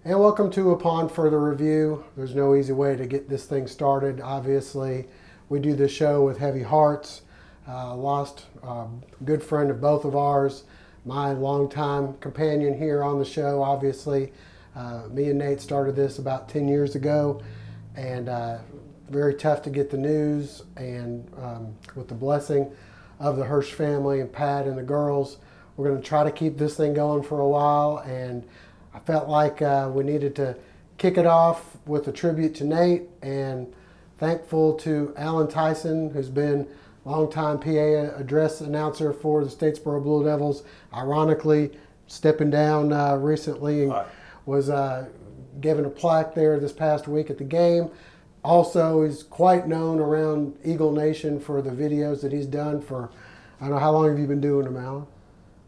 And welcome to Upon Further Review. There's no easy way to get this thing started. Obviously, we do this show with heavy hearts. Lost a good friend of both of ours, my longtime companion here on the show, obviously. Me and Nate started this about 10 years ago, and very tough to get the news. And with the blessing of the Hirsch family and Pat and the girls, we're going to try to keep this thing going for a while. And I felt like we needed to kick it off with a tribute to Nate, and thankful to Alan Tyson, who's been longtime PA address announcer for the Statesboro Blue Devils, ironically stepping down recently and was given a plaque there this past week at the game. Also, he's quite known around Eagle Nation for the videos that he's done for, I don't know, how long have you been doing them, Alan?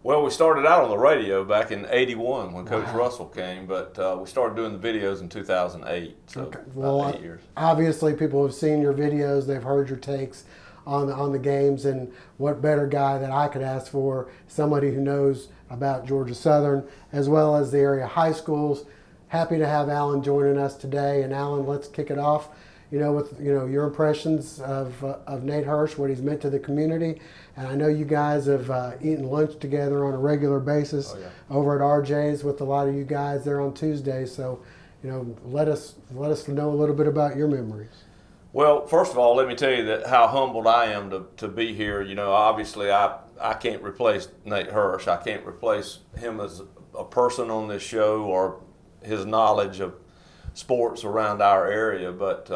Well, we started out on the radio back in '81 when Coach Russell came, but we started doing the videos in 2008, so Okay. about Well, 8 years. Obviously, people have seen your videos, they've heard your takes on the games, and what better guy that I could ask for, somebody who knows about Georgia Southern as well as the area high schools. Happy to have Alan joining us today. And Alan, let's kick it off, with your impressions of Nate Hersch, what he's meant to the community. And I know you guys have eaten lunch together on a regular basis over at RJ's with a lot of you guys there on Tuesday. So, let us know a little bit about your memories. Well, first of all, let me tell you that how humbled I am to be here. Obviously I can't replace Nate Hersch. I can't replace him as a person on this show or his knowledge of sports around our area. But,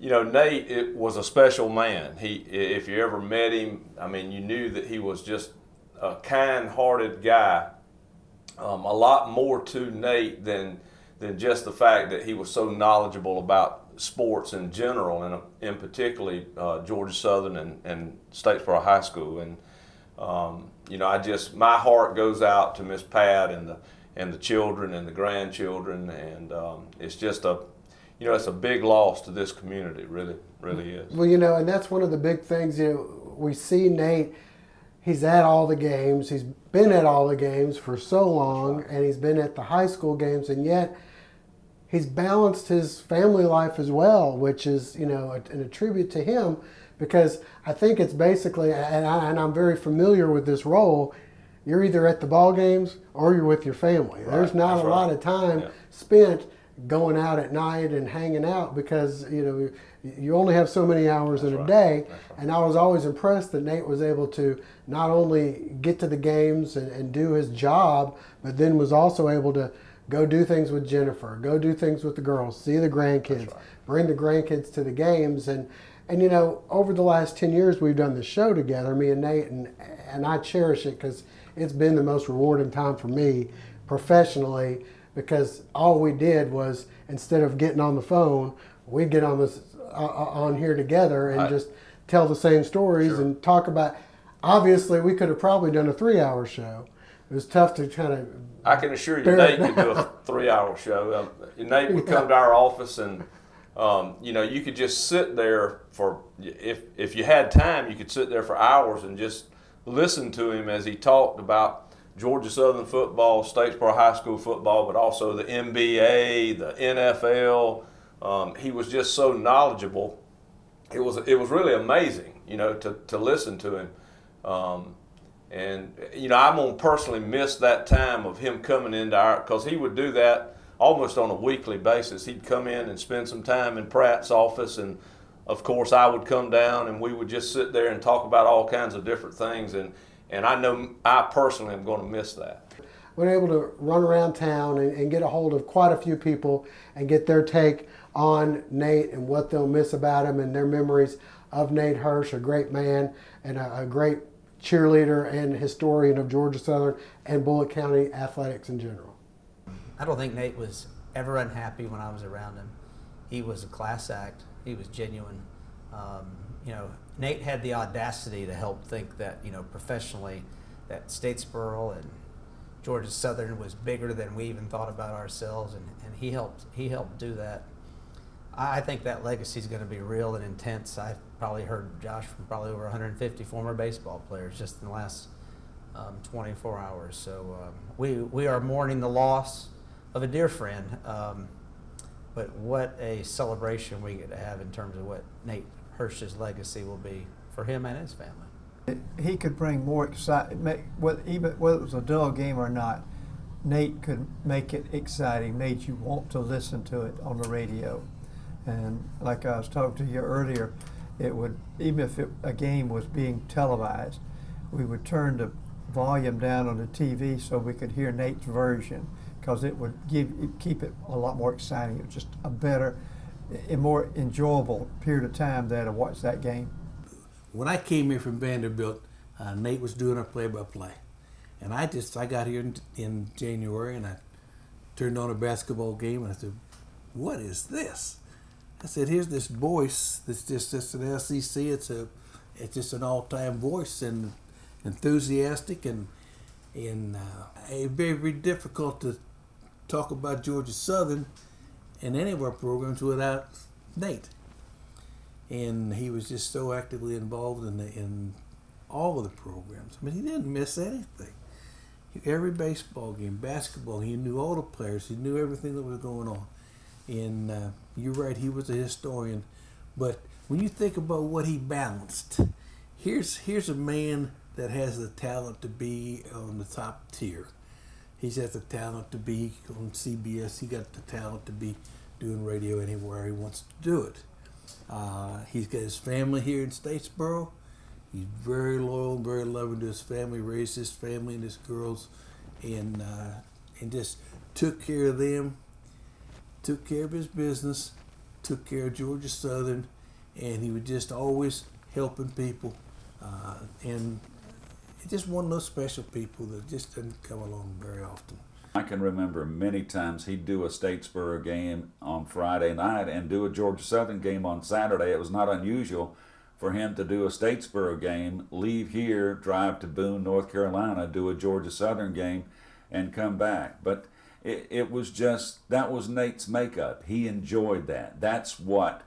Nate was a special man. If you ever met him, you knew that he was just a kind-hearted guy. A lot more to Nate than just the fact that he was so knowledgeable about sports in general, and in particularly Georgia Southern and Statesboro High School. And my heart goes out to Miss Pat and the children and the grandchildren, and it's just it's a big loss to this community. Really is. Well, and that's one of the big things. We see Nate. He's at all the games. He's been at all the games for so long, and he's been at the high school games, and yet he's balanced his family life as well, which is, a tribute to him, because I think it's basically, and I'm very familiar with this role, you're either at the ball games or you're with your family. Right. There's not a lot of time spent going out at night and hanging out, because, you only have so many hours in a day. And I was always impressed that Nate was able to not only get to the games and do his job, but then was also able to go do things with Jennifer, go do things with the girls, see the grandkids, bring the grandkids to the games. And over the last 10 years, we've done the show together, me and Nate, and I cherish it because it's been the most rewarding time for me professionally, because all we did was, instead of getting on the phone, we'd get on here together and just tell the same stories and talk about. Obviously, we could have probably done a 3-hour show. It was tough to kind of. I can assure you, Nate could do a 3-hour show. Nate would come to our office, and you could just sit there for, if you had time, you could sit there for hours and just listen to him as he talked about Georgia Southern football, Statesboro High School football, but also the NBA, the NFL. He was just so knowledgeable. It was really amazing, to listen to him. And I'm going to personally miss that time of him coming into because he would do that almost on a weekly basis. He'd come in and spend some time in Pratt's office, and of course I would come down and we would just sit there and talk about all kinds of different things. And I know I personally am going to miss that. We're able to run around town and get a hold of quite a few people and get their take on Nate and what they'll miss about him and their memories of Nate Hersch, a great man and a great cheerleader and historian of Georgia Southern and Bullitt County athletics in general. I don't think Nate was ever unhappy when I was around him. He was a class act. He was genuine. Nate had the audacity to help think that, professionally, that Statesboro and Georgia Southern was bigger than we even thought about ourselves, and he helped do that. I think that legacy is going to be real and intense. I've probably heard Josh from probably over 150 former baseball players just in the last 24 hours. So we are mourning the loss of a dear friend. But what a celebration we get to have in terms of what Nate Hirsch's legacy will be for him and his family. He could bring more excitement, even whether it was a dull game or not. Nate could make it exciting, made you want to listen to it on the radio. And like I was talking to you earlier, it would, even if a game was being televised, we would turn the volume down on the TV so we could hear Nate's version, because it would keep it a lot more exciting. It was just a better and more enjoyable period of time there to watch that game. When I came here from Vanderbilt, Nate was doing our play-by-play. And I got here in January, and I turned on a basketball game, and I said, what is this? I said, here's this voice that's just an SEC. It's just an all-time voice, and enthusiastic, and very, very difficult to talk about Georgia Southern in any of our programs without Nate. And he was just so actively involved in all of the programs. I mean, he didn't miss anything. Every baseball game, basketball, he knew all the players. He knew everything that was going on. And you're right, he was a historian. But when you think about what he balanced, here's a man that has the talent to be on the top tier. He has the talent to be on CBS. He got the talent to be doing radio anywhere he wants to do it. He's got his family here in Statesboro. He's very loyal, very loving to his family, raised his family and his girls, and just took care of them, took care of his business, took care of Georgia Southern, and he was just always helping people. And he's just one of those special people that just doesn't come along very often. I can remember many times he'd do a Statesboro game on Friday night and do a Georgia Southern game on Saturday. It was not unusual for him to do a Statesboro game, leave here, drive to Boone, North Carolina, do a Georgia Southern game, and come back. But it was just, that was Nate's makeup. He enjoyed that. That's what,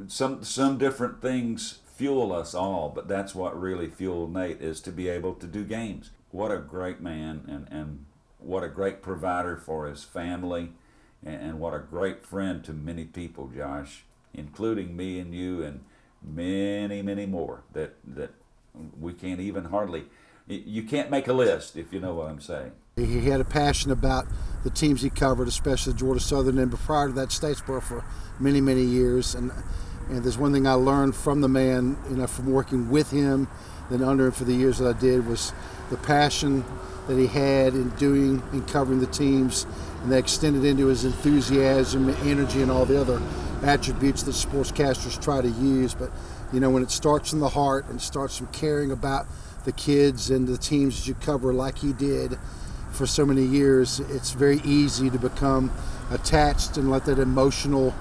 some different things fuel us all, but that's what really fueled Nate, is to be able to do games. What a great man, and what a great provider for his family, and what a great friend to many people, Josh, including me and you and many, many more that we can't even hardly, you can't make a list, if you know what I'm saying. He had a passion about the teams he covered, especially Georgia Southern, and prior to that, Statesboro for many, many years. And there's one thing I learned from the man, from working with him, then under him for the years that I did, was the passion that he had in doing and covering the teams, and that extended into his enthusiasm, energy, and all the other attributes that sportscasters try to use. But when it starts in the heart and starts from caring about the kids and the teams that you cover, like he did for so many years, it's very easy to become attached and let that emotional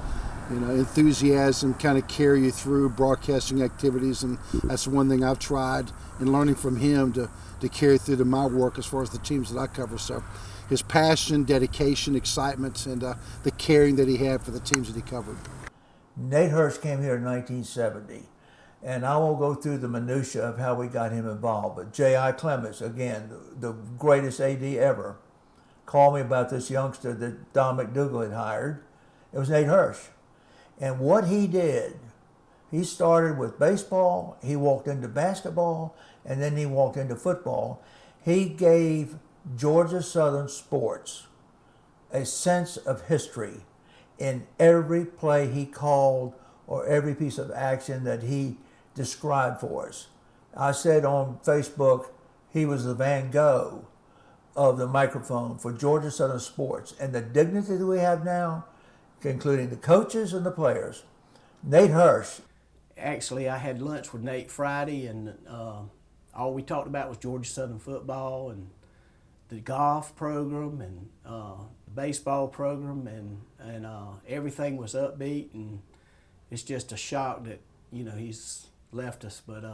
enthusiasm kind of carry you through broadcasting activities. And that's one thing I've tried in learning from him to carry through to my work as far as the teams that I cover. So his passion, dedication, excitement, and the caring that he had for the teams that he covered. Nate Hersch came here in 1970, and I won't go through the minutia of how we got him involved, but J.I. Clements, again, the greatest AD ever, called me about this youngster that Don McDougal had hired. It was Nate Hersch. And what he did, he started with baseball, he walked into basketball, and then he walked into football. He gave Georgia Southern sports a sense of history in every play he called or every piece of action that he described for us. I said on Facebook, he was the Van Gogh of the microphone for Georgia Southern sports. And the dignity that we have now, including the coaches and the players. Nate Hersch. Actually, I had lunch with Nate Friday, and all we talked about was Georgia Southern football and the golf program and the baseball program, and everything was upbeat. And it's just a shock that he's left us. But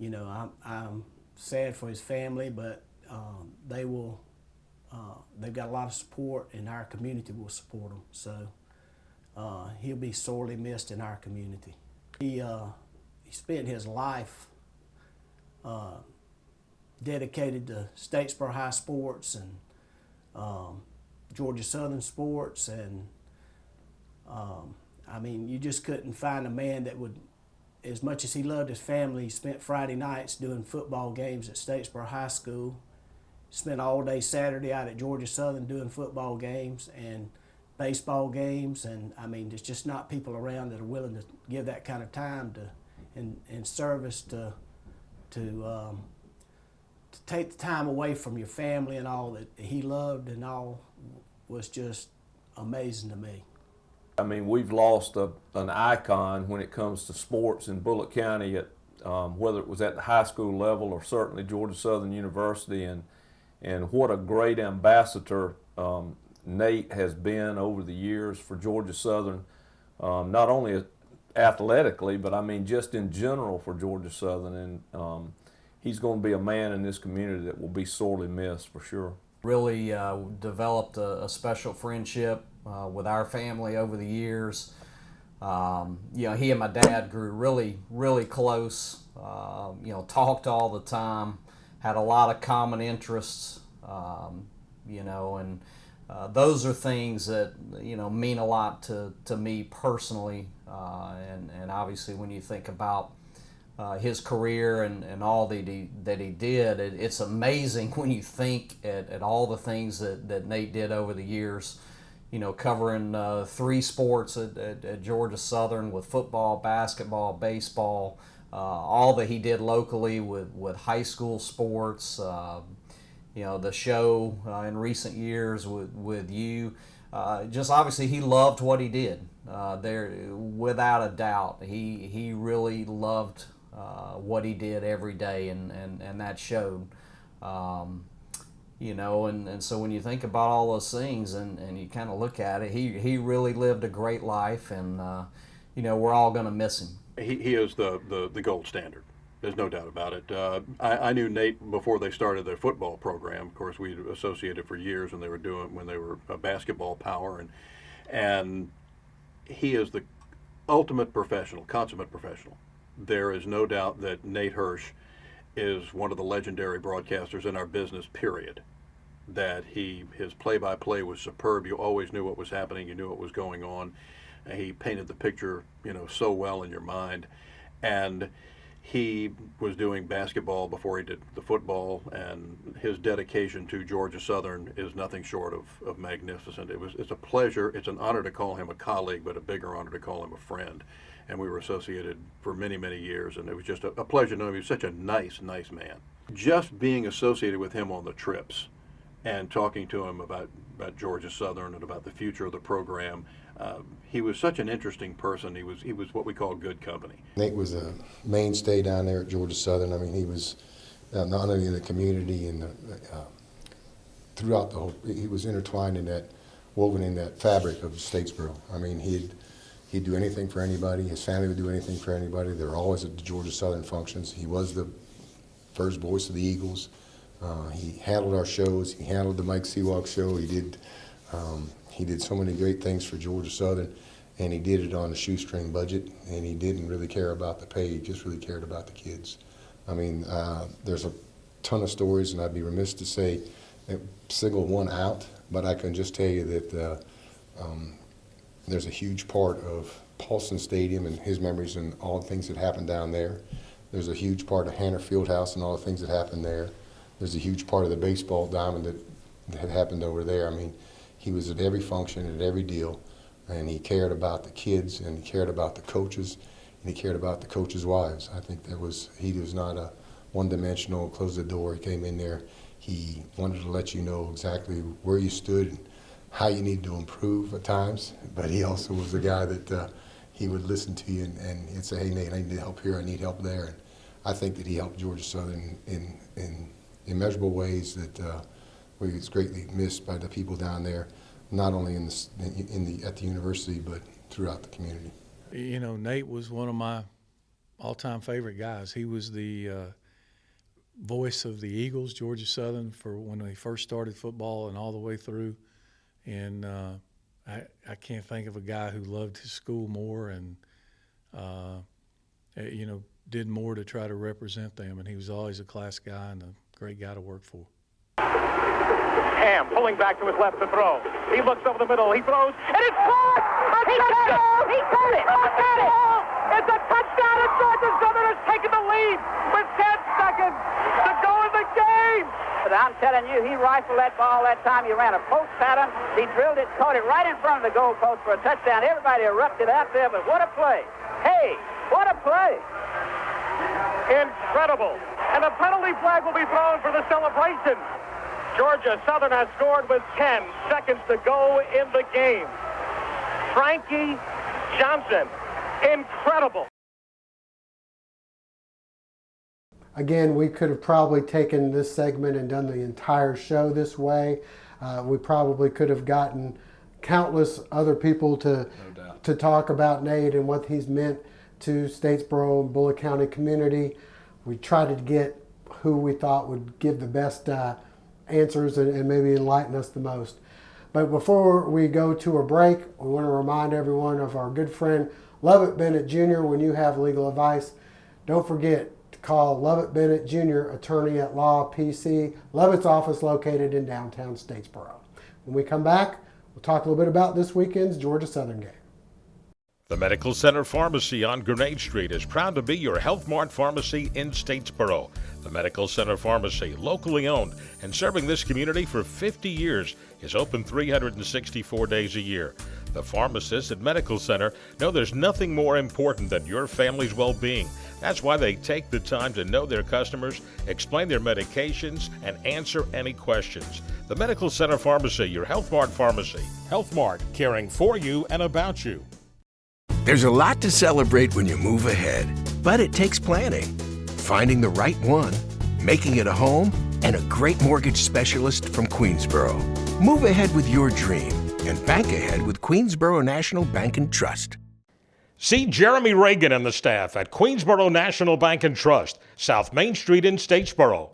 I'm sad for his family, but they will. They've got a lot of support, and our community will support him. So he'll be sorely missed in our community. He spent his life dedicated to Statesboro High sports, and Georgia Southern sports, and I mean, you just couldn't find a man that would, as much as he loved his family, he spent Friday nights doing football games at Statesboro High School, spent all day Saturday out at Georgia Southern doing football games and baseball games, and I mean, there's just not people around that are willing to give that kind of time to and service to take the time away from your family and all that he loved and all was just amazing to me. I mean, we've lost an icon when it comes to sports in Bullitt County, at whether it was at the high school level or certainly Georgia Southern University, and what a great ambassador Nate has been over the years for Georgia Southern, not only athletically, but I mean just in general for Georgia Southern, and he's going to be a man in this community that will be sorely missed for sure. Really developed a special friendship with our family over the years. You know, he and my dad grew really close. You know, talked all the time, had a lot of common interests. You know, and those are things that, you know, mean a lot to me personally. And obviously when you think about his career and all that he did, it's amazing when you think at all the things that Nate did over the years. You know, covering 3 sports at Georgia Southern with football, basketball, baseball, all that he did locally with high school sports. You know, the show in recent years with you. Just obviously he loved what he did. There, without a doubt, he really loved what he did every day, and that showed. You know, and so when you think about all those things and you kind of look at it, he really lived a great life, and you know, we're all going to miss him. He is the gold standard. There's no doubt about it. I knew Nate before they started their football program. Of course, we associated for years when they were a basketball power, and he is the ultimate professional, consummate professional. There is no doubt that Nate Hersch is one of the legendary broadcasters in our business, period. That his play-by-play was superb. You always knew what was happening. You knew what was going on. He painted the picture, you know, so well in your mind. And he was doing basketball before he did the football, and his dedication to Georgia Southern is nothing short of magnificent. It's a pleasure. It's an honor to call him a colleague, but a bigger honor to call him a friend. And we were associated for many years, and it was just a pleasure to know him. He was such a nice man. Just being associated with him on the trips and talking to him about Georgia Southern and about the future of the program, he was such an interesting person. He was what we call good company. Nate was a mainstay down there at Georgia Southern. I mean, he was not only in the community and throughout the whole, he was intertwined in that, woven in that fabric of Statesboro. I mean, he'd do anything for anybody. His family would do anything for anybody. They were always at the Georgia Southern functions. He was the first voice of the Eagles. He handled our shows. He handled the Mike Seawalk show. He did so many great things for Georgia Southern, and he did it on a shoestring budget, and he didn't really care about the pay. He just really cared about the kids. I mean, there's a ton of stories, and I'd be remiss to say single one out, but I can just tell you that there's a huge part of Paulson Stadium and his memories and all the things that happened down there. There's a huge part of Hanner Fieldhouse and all the things that happened there. There's a huge part of the baseball diamond that had happened over there. I mean, he was at every function, at every deal, and he cared about the kids, and he cared about the coaches, and he cared about the coaches' wives. I think he was not a one-dimensional, close the door. He came in there. He wanted to let you know exactly where you stood and how you need to improve at times, but he also was the guy that he would listen to you and he'd say, hey, Nate, I need help here, I need help there. And I think that he helped Georgia Southern in immeasurable ways that was greatly missed by the people down there, not only at the university, but throughout the community. You know, Nate was one of my all-time favorite guys. He was the voice of the Eagles, Georgia Southern, for when they first started football and all the way through. And I can't think of a guy who loved his school more and, you know, did more to try to represent them. And he was always a class guy and a great guy to work for. Ham pulling back to his left to throw. He looks over the middle. He throws, and it's caught! He got it! He got it! Got it! It's a touchdown, and Georgia Southern has taken the lead with 10 seconds to go in the game. But I'm telling you, he rifled that ball that time. He ran a post pattern. He drilled it, caught it right in front of the goal post for a touchdown. Everybody erupted out there, but what a play. Hey, what a play. Incredible. And a penalty flag will be thrown for the celebration. Georgia Southern has scored with 10 seconds to go in the game. Frankie Johnson, incredible. Again, we could have probably taken this segment and done the entire show this way. We probably could have gotten countless other people to talk about Nate and what he's meant to Statesboro and Bullitt County community. We tried to get who we thought would give the best answers and maybe enlighten us the most. But before we go to a break, we want to remind everyone of our good friend Lovett Bennett Jr. When you have legal advice, don't forget to call Lovett Bennett Jr., attorney at law, PC, Lovett's office located in downtown Statesboro. When we come back, we'll talk a little bit about this weekend's Georgia Southern game. The Medical Center Pharmacy on Grenade Street is proud to be your Health Mart pharmacy in Statesboro. The Medical Center Pharmacy, locally owned and serving this community for 50 years, is open 364 days a year. The pharmacists at Medical Center know there's nothing more important than your family's well-being. That's why they take the time to know their customers, explain their medications, and answer any questions. The Medical Center Pharmacy, your Health Mart pharmacy. Health Mart, caring for you and about you. There's a lot to celebrate when you move ahead, but it takes planning. Finding the right one, making it a home, and a great mortgage specialist from Queensboro. Move ahead with your dream and bank ahead with Queensboro National Bank and Trust. See Jeremy Reagan and the staff at Queensboro National Bank and Trust, South Main Street in Statesboro.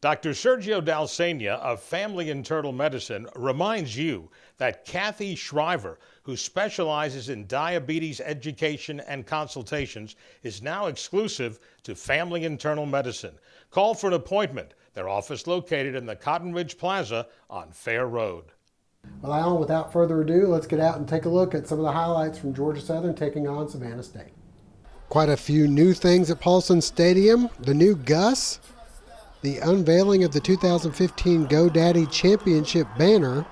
Dr. Sergio Dalsenia of Family Internal Medicine reminds you that Kathy Shriver, who specializes in diabetes education and consultations, is now exclusive to Family Internal Medicine. Call for an appointment. Their office located in the Cotton Ridge Plaza on Fair Road. Well, Alan, without further ado, let's get out and take a look at some of the highlights from Georgia Southern taking on Savannah State. Quite a few new things at Paulson Stadium. The new Gus, the unveiling of the 2015 GoDaddy Championship banner.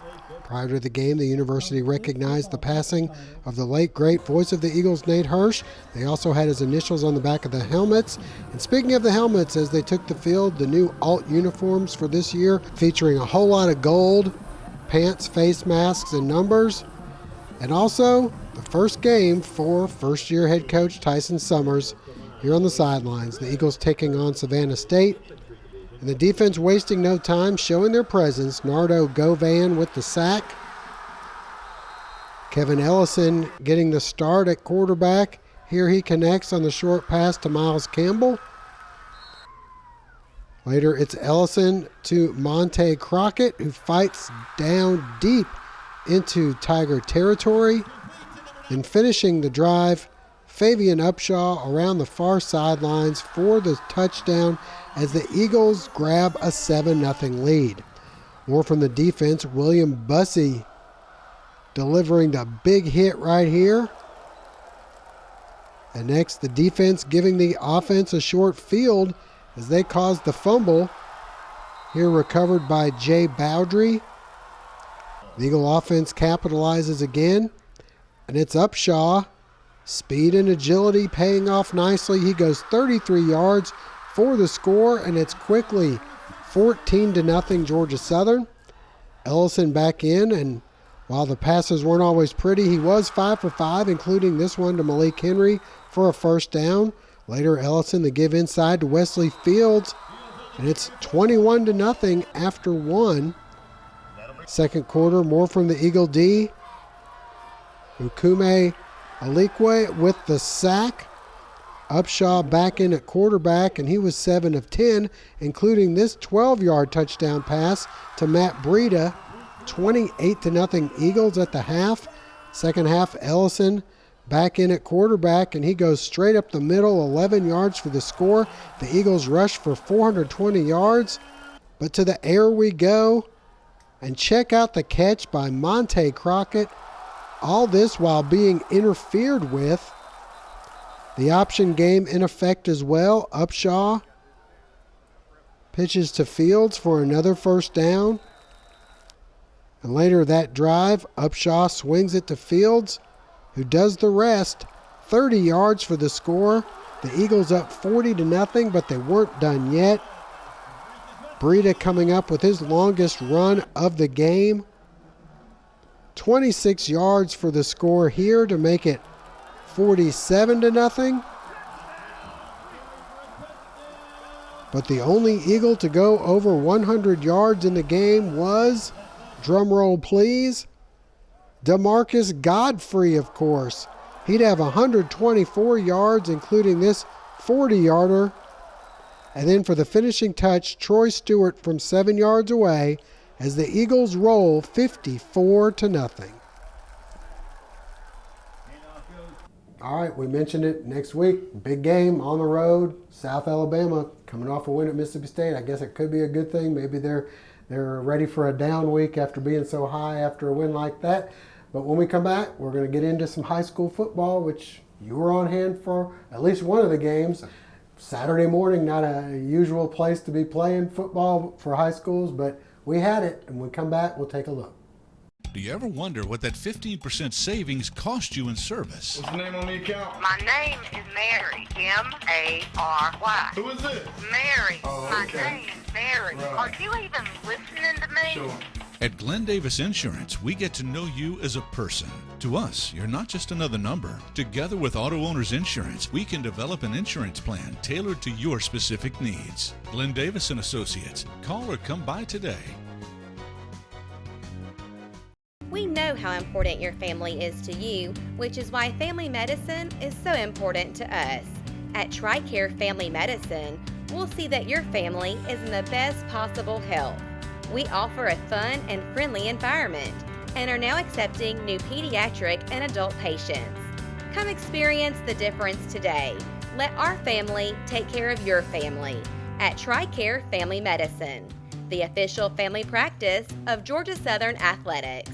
Prior to the game, the university recognized the passing of the late great voice of the Eagles, Nate Hirsch. They also had his initials on the back of the helmets. And speaking of the helmets, as they took the field, the new alt uniforms for this year featuring a whole lot of gold, pants, face masks, and numbers. And also the first game for first-year head coach Tyson Summers here on the sidelines. The Eagles taking on Savannah State. And the defense wasting no time, showing their presence. Nardo Govan with the sack. Kevin Ellison getting the start at quarterback. Here he connects on the short pass to Miles Campbell. Later it's Ellison to Monte Crockett, who fights down deep into Tiger territory. Then finishing the drive, Fabian Upshaw around the far sidelines for the touchdown as the Eagles grab a 7-0 lead. More from the defense, William Bussey delivering the big hit right here. And next, the defense giving the offense a short field as they caused the fumble. Here recovered by Jay Bowdry. The Eagle offense capitalizes again, and it's Upshaw. Speed and agility paying off nicely. He goes 33 yards for the score, and it's quickly 14-0 Georgia Southern. Ellison back in, and while the passes weren't always pretty, he was 5 for 5, including this one to Malik Henry for a first down. Later, Ellison the give inside to Wesley Fields, and it's 21-0 after one. Second quarter, more from the Eagle D. Ukume Alikwe with the sack. Upshaw back in at quarterback, and he was 7 of 10, including this 12-yard touchdown pass to Matt Breida. 28-0 Eagles at the half. Second half, Ellison back in at quarterback, and he goes straight up the middle, 11 yards for the score. The Eagles rush for 420 yards. But to the air we go, and check out the catch by Monte Crockett. All this while being interfered with. The option game in effect as well. Upshaw pitches to Fields for another first down. And later that drive, Upshaw swings it to Fields, who does the rest. 30 yards for the score. The Eagles up 40-0, but they weren't done yet. Breida coming up with his longest run of the game. 26 yards for the score here to make it 47-0. But the only Eagle to go over 100 yards in the game was, drumroll please, DeMarcus Godfrey, of course. He'd have 124 yards, including this 40-yarder. And then for the finishing touch, Troy Stewart from 7 yards away as the Eagles roll 54-0. All right, we mentioned it next week. Big game on the road. South Alabama coming off a win at Mississippi State. I guess it could be a good thing. Maybe they're ready for a down week after being so high after a win like that. But when we come back, we're going to get into some high school football, which you were on hand for at least one of the games. Saturday morning, not a usual place to be playing football for high schools, but we had it. And when we come back, we'll take a look. Do you ever wonder what that 15% savings cost you in service? What's the name on the account? My name is Mary, M-A-R-Y. Who is it? Mary. Oh, My okay. name is Mary. Right. Are you even listening to me? Sure. At Glenn Davis Insurance, we get to know you as a person. To us, you're not just another number. Together with Auto Owners Insurance, we can develop an insurance plan tailored to your specific needs. Glenn Davis and Associates. Call or come by today. We know how important your family is to you, which is why family medicine is so important to us. At TRICARE Family Medicine, we'll see that your family is in the best possible health. We offer a fun and friendly environment and are now accepting new pediatric and adult patients. Come experience the difference today. Let our family take care of your family at TRICARE Family Medicine, the official family practice of Georgia Southern Athletics.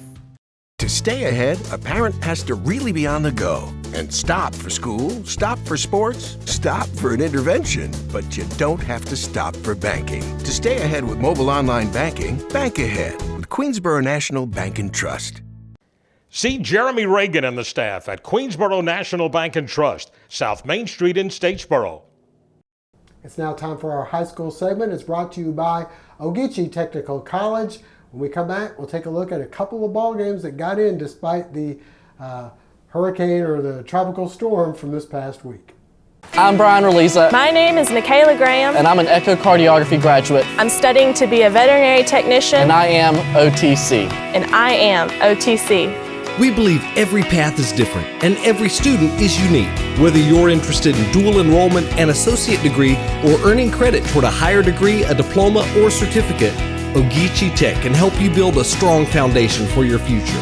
To stay ahead, a parent has to really be on the go and stop for school, stop for sports, stop for an intervention. But you don't have to stop for banking. To stay ahead with mobile online banking, bank ahead with Queensboro National Bank and Trust. See Jeremy Reagan and the staff at Queensboro National Bank and Trust, South Main Street in Statesboro. It's now time for our high school segment. It's brought to you by Ogeechee Technical College. When we come back, we'll take a look at a couple of ball games that got in despite the hurricane or the tropical storm from this past week. I'm Brian Reliza. My name is Michaela Graham. And I'm an echocardiography graduate. I'm studying to be a veterinary technician. And I am OTC. And I am OTC. We believe every path is different and every student is unique. Whether you're interested in dual enrollment, an associate degree, or earning credit toward a higher degree, a diploma, or certificate, Ogeechee Tech can help you build a strong foundation for your future.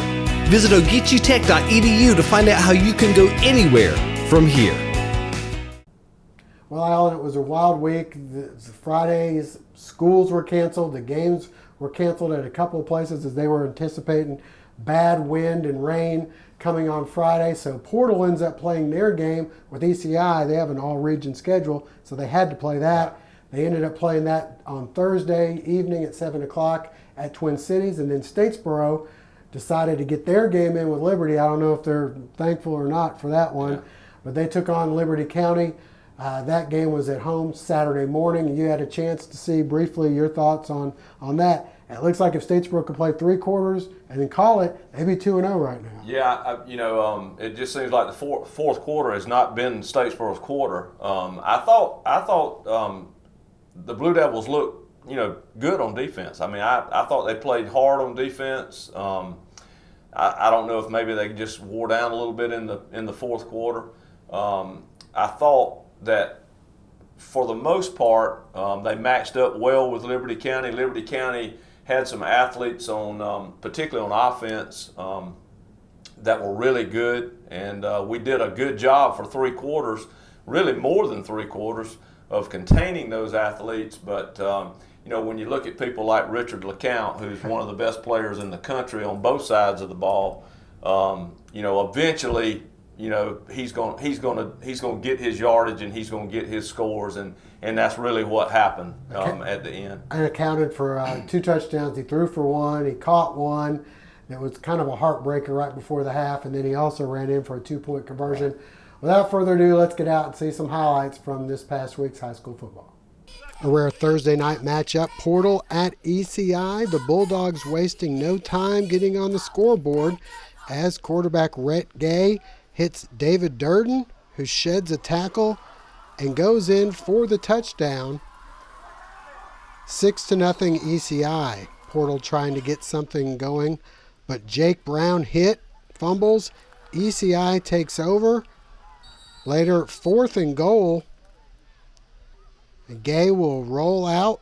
Visit ogeecheetech.edu to find out how you can go anywhere from here. Well, Alan, it was a wild week. Fridays, schools were canceled. The games were canceled at a couple of places as they were anticipating bad wind and rain coming on Friday. So Portal ends up playing their game with ECI. They have an all-region schedule, so they had to play that. They ended up playing that on Thursday evening at 7 o'clock at Twin Cities, and then Statesboro decided to get their game in with Liberty. I don't know if they're thankful or not for that one, but they took on Liberty County. That game was at home Saturday morning. You had a chance to see briefly your thoughts on that. It looks like if Statesboro could play 3 quarters and then call it, they'd be 2-0 right now. Yeah, it just seems like the fourth quarter has not been Statesboro's quarter. I thought the Blue Devils looked, good on defense. I mean, I thought they played hard on defense. I don't know if maybe they just wore down a little bit in the fourth quarter. I thought that for the most part they matched up well with Liberty County. Liberty County had some athletes on, particularly on offense, that were really good, and we did a good job for 3 quarters, really more than 3 quarters, of containing those athletes. But you know, when you look at people like Richard LeCount, who's one of the best players in the country on both sides of the ball, you know, eventually, you know, he's going to get his yardage and he's going to get his scores, and that's really what happened at the end. And accounted for 2 touchdowns. He threw for 1. He caught 1. It was kind of a heartbreaker right before the half, and then he also ran in for a 2-point conversion. Right. Without further ado, let's get out and see some highlights from this past week's high school football. A rare Thursday night matchup, Portal at ECI. The Bulldogs wasting no time getting on the scoreboard as quarterback Rhett Gay hits David Durden, who sheds a tackle and goes in for the touchdown. 6-0 ECI. Portal trying to get something going, but Jake Brown fumbles. ECI takes over. Later, 4th and goal. Gay will roll out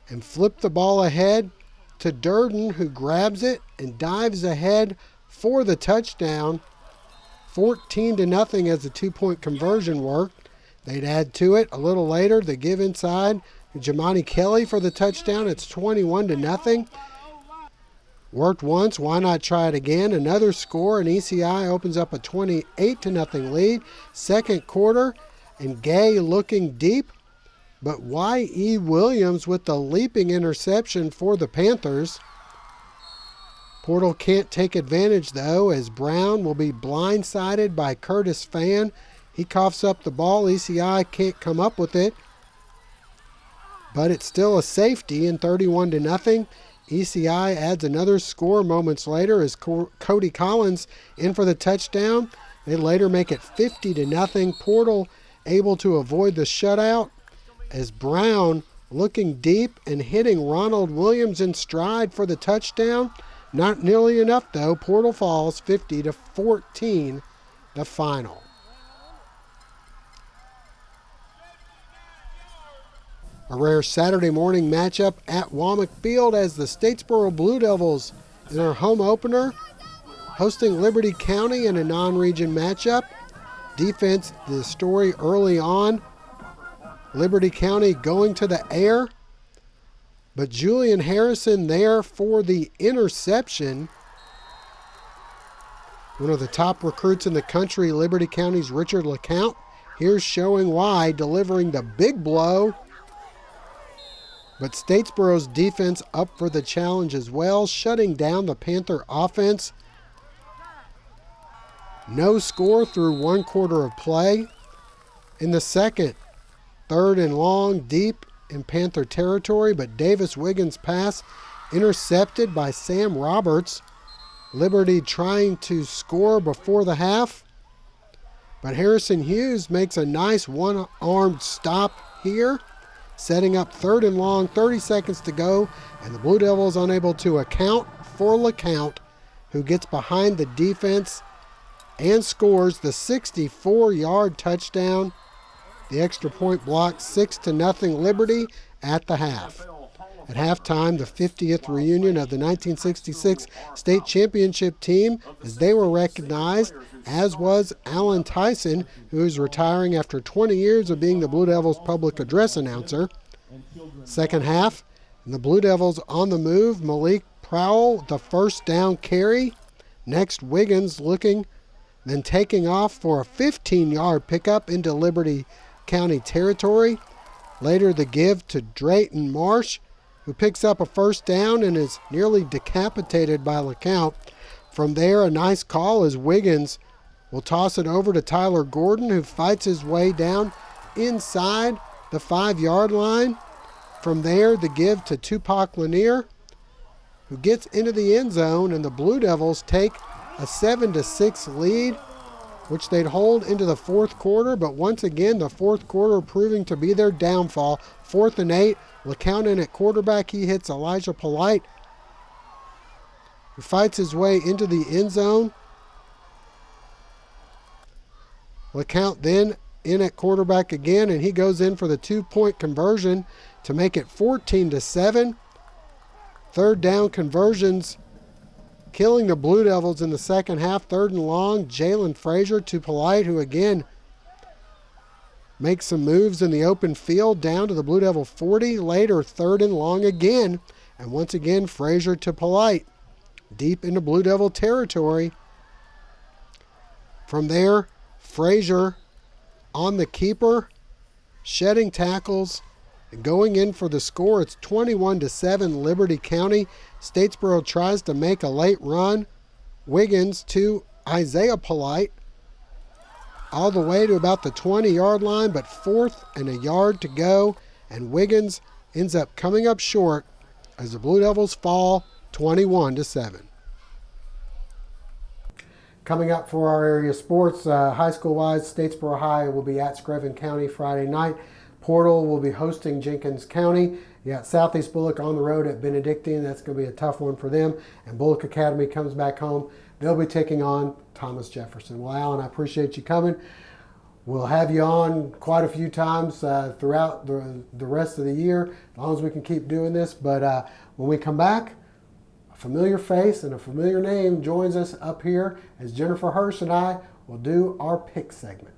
and flip the ball ahead to Durden, who grabs it and dives ahead for the touchdown. 14-0 as the 2-point conversion worked. They'd add to it a little later. They give inside to Jamani Kelly for the touchdown. It's 21-0. Worked once, why not try it again? Another score, and ECI opens up a 28-0 lead. Second quarter, and Gay looking deep, but Y.E. Williams with the leaping interception for the Panthers. Portal can't take advantage, though, as Brown will be blindsided by Curtis Fan. He coughs up the ball. ECI can't come up with it, but it's still a safety, and 31-0. ECI adds another score moments later as Cody Collins in for the touchdown. They later make it 50-0. Portal able to avoid the shutout as Brown looking deep and hitting Ronald Williams in stride for the touchdown. Not nearly enough, though. Portal falls 50-14, the final. A rare Saturday morning matchup at Womack Field as the Statesboro Blue Devils in their home opener, hosting Liberty County in a non-region matchup. Defense, the story early on. Liberty County going to the air, but Julian Harrison there for the interception. One of the top recruits in the country, Liberty County's Richard LeCount. Here's showing why, delivering the big blow. But Statesboro's defense up for the challenge as well, shutting down the Panther offense. No score through 1 quarter of play. In the second, 3rd and long, deep in Panther territory, but Davis Wiggins' pass intercepted by Sam Roberts. Liberty trying to score before the half, but Harrison Hughes makes a nice one-armed stop here, setting up 3rd and long, 30 seconds to go, and the Blue Devils unable to account for LeCount, who gets behind the defense and scores the 64-yard touchdown. The extra point block, 6-0 Liberty at the half. At halftime, the 50th reunion of the 1966 state championship team, as they were recognized, as was Alan Tyson, who is retiring after 20 years of being the Blue Devils public address announcer. Second half, and the Blue Devils on the move. Malik Prowell, the first down carry. Next, Wiggins looking, then taking off for a 15-yard pickup into Liberty County territory. Later, the give to Drayton Marsh, who picks up a first down and is nearly decapitated by LeCount. From there, a nice call as Wiggins will toss it over to Tyler Gordon, who fights his way down inside the 5-yard line. From there, the give to Tupac Lanier, who gets into the end zone, and the Blue Devils take a 7-6 lead, which they'd hold into the 4th quarter, but once again, the 4th quarter proving to be their downfall. 4th and 8, LeCount in at quarterback. He hits Elijah Polite, who fights his way into the end zone. LeCount then in at quarterback again, and he goes in for the 2-point conversion to make it 14-7. 3rd down conversions killing the Blue Devils in the second half. 3rd and long, Jalen Frazier to Polite, who again makes some moves in the open field down to the Blue Devil 40. Later, 3rd and long again. And once again, Frazier to Polite. Deep into Blue Devil territory. From there, Frazier on the keeper, shedding tackles, and going in for the score. It's 21-7 Liberty County. Statesboro tries to make a late run. Wiggins to Isaiah Polite, all the way to about the 20-yard line, but 4th and a yard to go, and Wiggins ends up coming up short as the Blue Devils fall 21-7. Coming up for our area sports, high school-wise, Statesboro High will be at Screven County Friday night. Portal will be hosting Jenkins County. You got Southeast Bullock on the road at Benedictine. That's going to be a tough one for them. And Bullock Academy comes back home. They'll be taking on Thomas Jefferson. Well, Alan, I appreciate you coming. We'll have you on quite a few times throughout the rest of the year, as long as we can keep doing this. But when we come back, a familiar face and a familiar name joins us up here as Jennifer Hirsch and I will do our pick segment.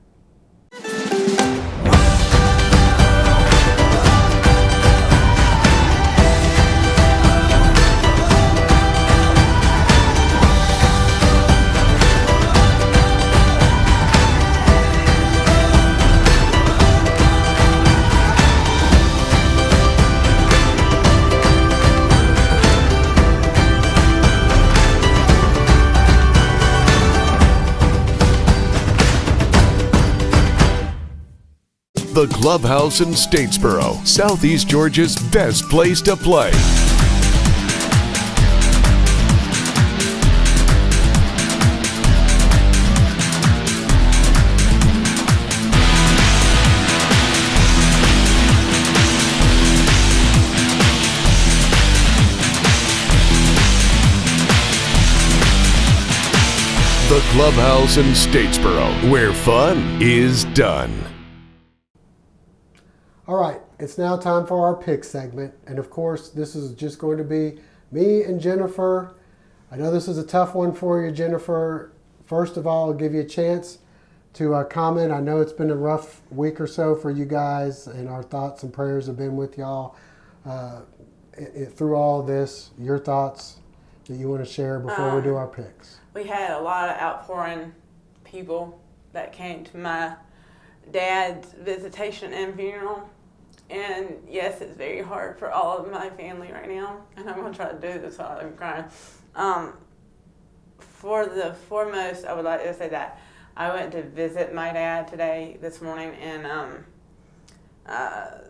The Clubhouse in Statesboro, Southeast Georgia's best place to play. The Clubhouse in Statesboro, where fun is done. All right, it's now time for our pick segment. And of course, this is just going to be me and Jennifer. I know this is a tough one for you, Jennifer. First of all, I'll give you a chance to comment. I know it's been a rough week or so for you guys, and our thoughts and prayers have been with y'all through all this. Your thoughts that you want to share before we do our picks. We had a lot of outpouring people that came to my dad's visitation and funeral. And yes, it's very hard for all of my family right now, and I'm going to try to do this while I'm crying. For the foremost, I would like to say that I went to visit my dad this morning, and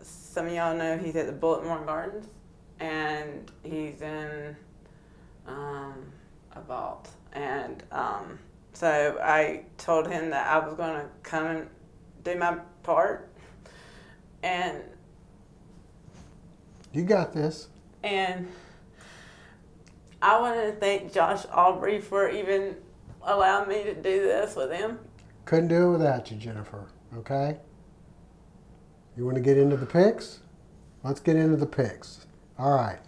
some of y'all know he's at the Bulletmore Gardens, and he's in a vault. And so I told him that I was going to come and do my part, and you got this. And I want to thank Josh Aubrey for even allowing me to do this with him. Couldn't do it without you, Jennifer. Okay? You want to get into the picks? Let's get into the picks. All right.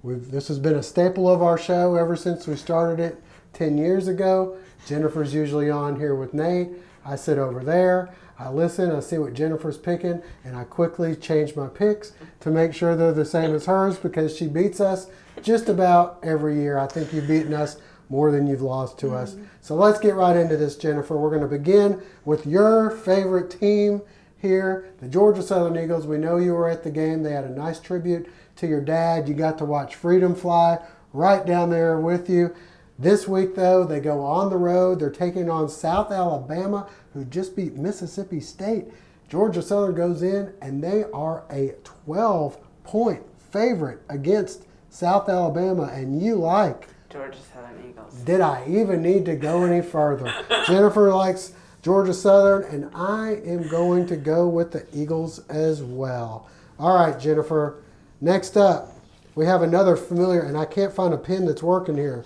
This has been a staple of our show ever since we started it 10 years ago. Jennifer's usually on here with Nate. I sit over there. I listen, I see what Jennifer's picking, and I quickly change my picks to make sure they're the same as hers, because she beats us just about every year. I think you've beaten us more than you've lost to us. So let's get right into this, Jennifer. We're going to begin with your favorite team here, the Georgia Southern Eagles. We know you were at the game. They had a nice tribute to your dad. You got to watch Freedom fly right down there with you. This week, though, they go on the road. They're taking on South Alabama, who just beat Mississippi State. Georgia Southern goes in, and they are a 12-point favorite against South Alabama, and you like Georgia Southern Eagles. Did I even need to go any further? Jennifer likes Georgia Southern, and I am going to go with the Eagles as well. All right, Jennifer. Next up, we have another familiar, and I can't find a pin that's working here.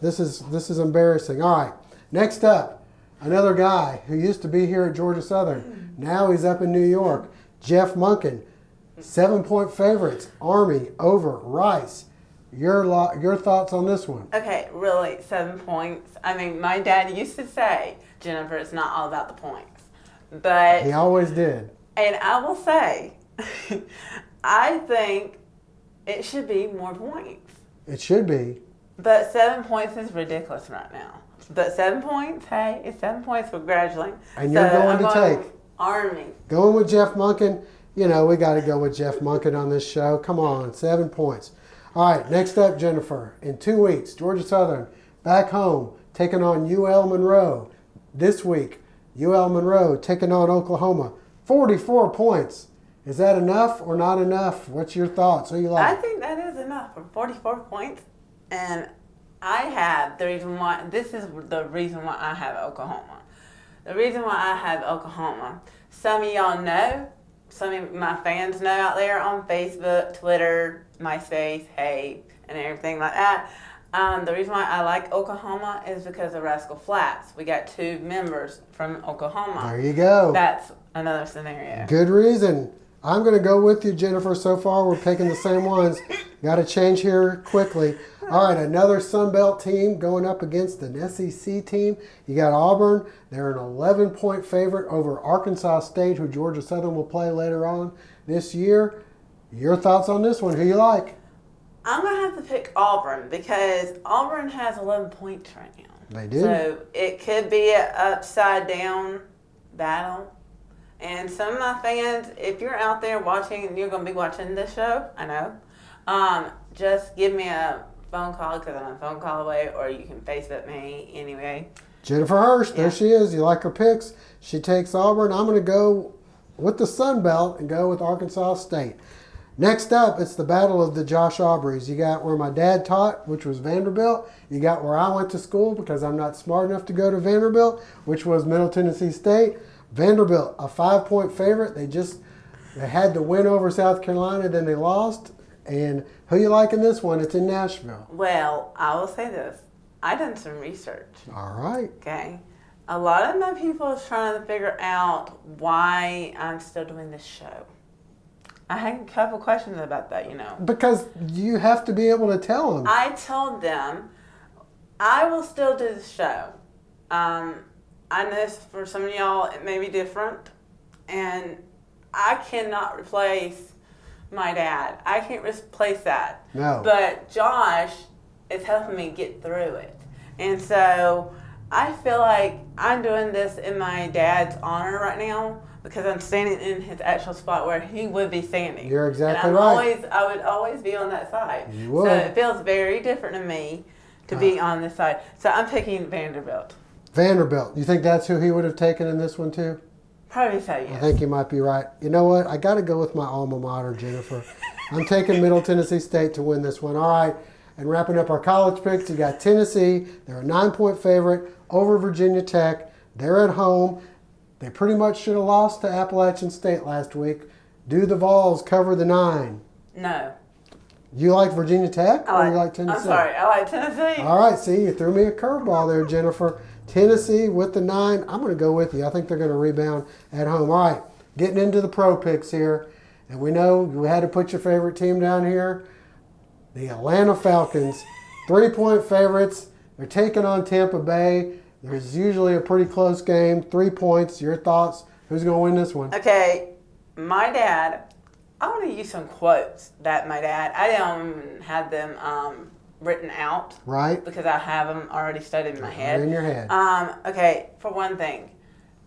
This is embarrassing. All right. Next up, another guy who used to be here at Georgia Southern. Now he's up in New York. Jeff Munkin. 7-point favorites. Army over Rice. Your thoughts on this one? Okay, really, 7 points. I mean, my dad used to say, Jennifer, it's not all about the points. But He always did. And I will say, I think it should be more points. It should be. But 7 points is ridiculous right now. But 7 points, hey, it's 7 points for gradually. And you're going to take. Army. Going with Jeff Monken. You know, we got to go with Jeff Monken on this show. Come on, 7 points. All right, next up, Jennifer. In 2 weeks, Georgia Southern back home taking on UL Monroe. This week, UL Monroe taking on Oklahoma. 44 points. Is that enough or not enough? What's your thoughts? Who you like? I think that is enough for 44 points. And I have the reason why, this is the reason why I have Oklahoma. The reason why I have Oklahoma, some of y'all know, some of my fans know out there on Facebook, Twitter, MySpace, Hey, and everything like that. The reason why I like Oklahoma is because of Rascal Flats. We got 2 members from Oklahoma. There you go. That's another scenario. Good reason. I'm going to go with you, Jennifer. So far, we're picking the same ones. Got to change here quickly. All right, another Sun Belt team going up against an SEC team. You got Auburn. They're an 11-point favorite over Arkansas State, who Georgia Southern will play later on this year. Your thoughts on this one? Who you like? I'm going to have to pick Auburn because Auburn has 11 points right now. They do. So it could be an upside-down battle. And some of my fans, if you're out there watching and you're going to be watching this show, I know, just give me a phone call because I'm a phone call away, or you can Facebook me anyway. Jennifer Hirsch, there she is. You like her picks? She takes Auburn. I'm going to go with the Sun Belt and go with Arkansas State. Next up, it's the battle of the Josh Aubreys. You got where my dad taught, which was Vanderbilt. You got where I went to school because I'm not smart enough to go to Vanderbilt, which was Middle Tennessee State. Vanderbilt, a 5-point favorite. They had to win over South Carolina, then they lost. And who you like in this one? It's in Nashville. Well, I will say this. I done some research. All right. Okay. A lot of my people is trying to figure out why I'm still doing this show. I had a couple questions about that, you know. Because you have to be able to tell them. I told them I will still do the show. I know for some of y'all it may be different, and I cannot replace my dad. I can't replace that. No. But Josh is helping me get through it. And so I feel like I'm doing this in my dad's honor right now because I'm standing in his actual spot where he would be standing. You're exactly and right. I would always be on that side. You would. So it feels very different to me to be on this side. So I'm picking Vanderbilt. Vanderbilt. You think that's who he would have taken in this one too? Probably so, yes. I think you might be right. You know what? I got to go with my alma mater, Jennifer. I'm taking Middle Tennessee State to win this one. All right. And wrapping up our college picks, you got Tennessee. They're a 9-point favorite over Virginia Tech. They're at home. They pretty much should have lost to Appalachian State last week. Do the Vols cover the 9? No. You like Virginia Tech or you like Tennessee? I'm sorry, I like Tennessee. All right, see, you threw me a curveball there, Jennifer. Tennessee with the 9. I'm going to go with you. I think they're going to rebound at home. All right, getting into the pro picks here. And we know you had to put your favorite team down here. The Atlanta Falcons, 3-point favorites. They're taking on Tampa Bay. There's usually a pretty close game. 3 points. Your thoughts? Who's going to win this one? Okay, my dad, I want to use some quotes that my dad, I don't have them written out. Right. Because I have them already studied in my head. They're in your head. Okay, for one thing,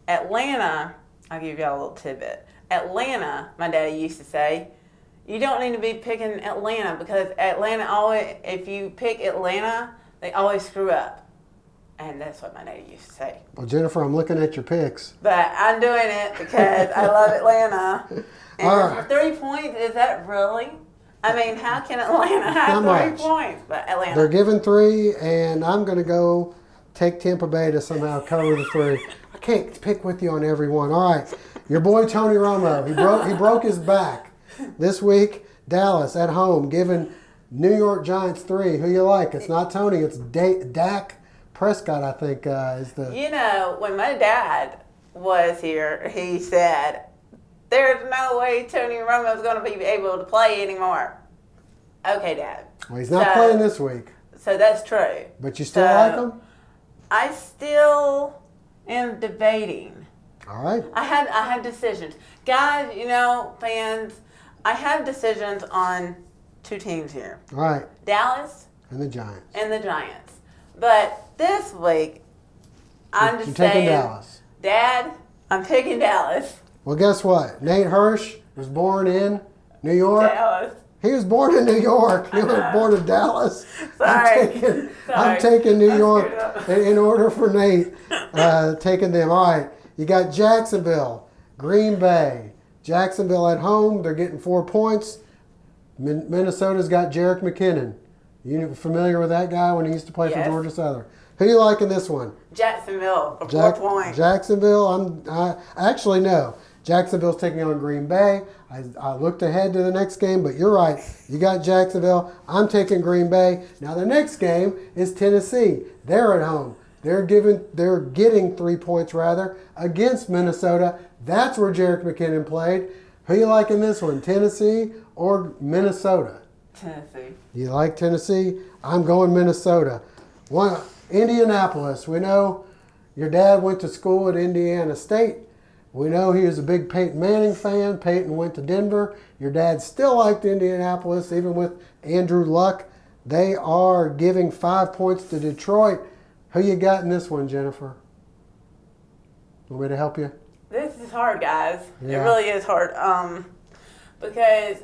Atlanta, I'll give you all a little tidbit. Atlanta, my daddy used to say, you don't need to be picking Atlanta because Atlanta always, if you pick Atlanta, they always screw up. And that's what my daddy used to say. Well, Jennifer, I'm looking at your picks. But I'm doing it because I love Atlanta. And All right. for 3 points, is that really? I mean, how can Atlanta have Not 3 much. points? But Atlanta. They're giving 3, and I'm going to go take Tampa Bay to somehow cover the 3. I can't pick with you on every one. All right, your boy Tony Romo, he broke his back this week. Dallas at home, giving New York Giants 3. Who you like? It's not Tony. It's Dak Prescott, I think, is the... You know, when my dad was here, he said, there's no way Tony Romo's going to be able to play anymore. Okay, Dad. Well, he's not playing this week. So that's true. But you still like him? I still am debating. All right. I have decisions. Guys, you know, fans, I have decisions on 2 teams here. All right. Dallas And the Giants. and the Giants. But this week, I'm just You're taking saying, Dallas. Dad, I'm taking Dallas. Well, guess what? Nate Hirsch was born in New York. Dallas. He was born in New York. He was born in Dallas. Sorry. I'm taking New York in order for Nate. Taking them. All right. You got Jacksonville, Green Bay. Jacksonville at home. They're getting 4 points. Minnesota's got Jerick McKinnon. You familiar with that guy when he used to play for Georgia Southern? Who you like in this one? Jacksonville for 4 points. Jacksonville. I actually no. Jacksonville's taking on Green Bay. I looked ahead to the next game, but you're right. You got Jacksonville. I'm taking Green Bay. Now the next game is Tennessee. They're at home. They're getting 3 points rather against Minnesota. That's where Jerick McKinnon played. Who you like in this one? Tennessee or Minnesota? Tennessee. You like Tennessee? I'm going Minnesota. Indianapolis. We know your dad went to school at Indiana State. We know he was a big Peyton Manning fan. Peyton went to Denver. Your dad still liked Indianapolis, even with Andrew Luck. They are giving 5 points to Detroit. Who you got in this one, Jennifer? Want me to help you? This is hard, guys. Yeah. It really is hard. Because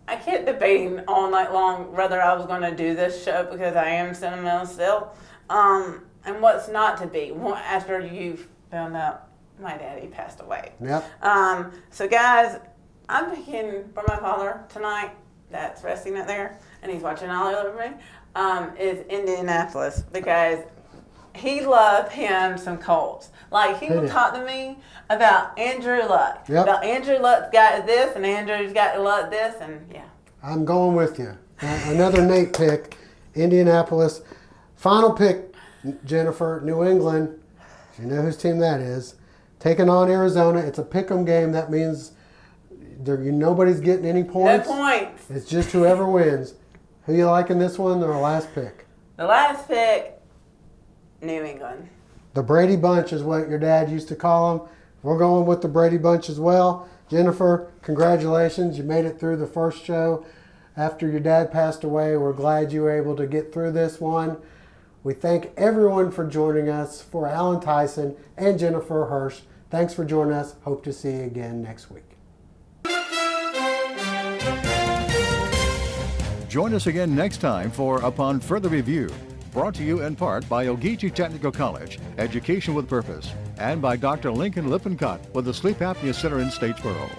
I kept debating all night long whether I was going to do this show because I am sentimental still. And what's not to be after you found out my daddy passed away. Yep. So guys, I'm picking for my father tonight that's resting out there and he's watching all over me, is Indianapolis because he loved him some Colts. Like he would talk to me about Andrew Luck. Yep. About Andrew Luck's got this and Andrew's got Luck this and yeah. I'm going with you. Another Nate pick, Indianapolis. Final pick, Jennifer, New England. You know whose team that is. Taking on Arizona. It's a pick'em game. That means nobody's getting any points. No points. It's just whoever wins. Who you like in this one? Or the last pick? The last pick, New England. The Brady Bunch is what your dad used to call them. We're going with the Brady Bunch as well. Jennifer, congratulations. You made it through the first show after your dad passed away. We're glad you were able to get through this one. We thank everyone for joining us. For Alan Tyson and Jennifer Hirsch, thanks for joining us. Hope to see you again next week. Join us again next time for Upon Further Review, brought to you in part by Ogeechee Technical College, Education with Purpose, and by Dr. Lincoln Lippincott with the Sleep Apnea Center in Statesboro.